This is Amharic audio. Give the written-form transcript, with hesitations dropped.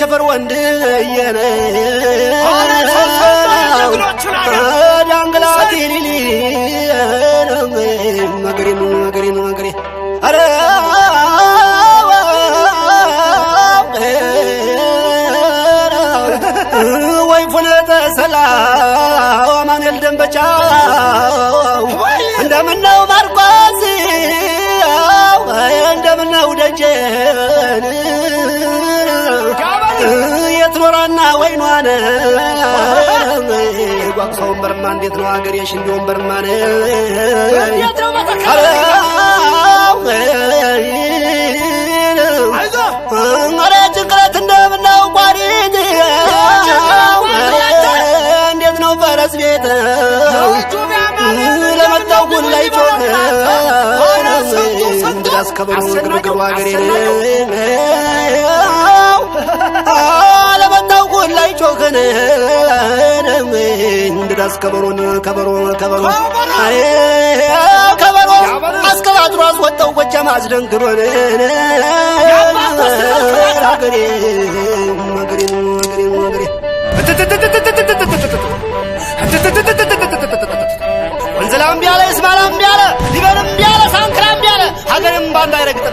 ቸፈር ወንድ የኔ ዳንግላቲ ሊሊ መገሪ አረ ወይ ፍነተ ሰላም ማንል ደንበጫው እንደምነው ማርቆስ እንደምነው ደጀን የትኖራና ወይኗን ጓቅሰውን በርማ እንዴት ነው አገር የሽንዶን በርማን አረ ጭንቅላት እንደምናው ቋሪት እንዴት ነው ፈረስ ቤት ለመጣው ጉን ላይ ጮህ እንድዳስከበሩ ግርግሩ አገሬ ለመጣው ጉን ላይ ጮህን እንድዳስከበሩን ከበሮ አስከባድሮ አስወጣው ጎጃም አስደንግሮን አገሬ ወንዘላም ቢያለ እስማላም ቢያለ ሊበርም ቢያለ ሳንክራም ቢያለ ሀገርም ባንዳ ይረግጥ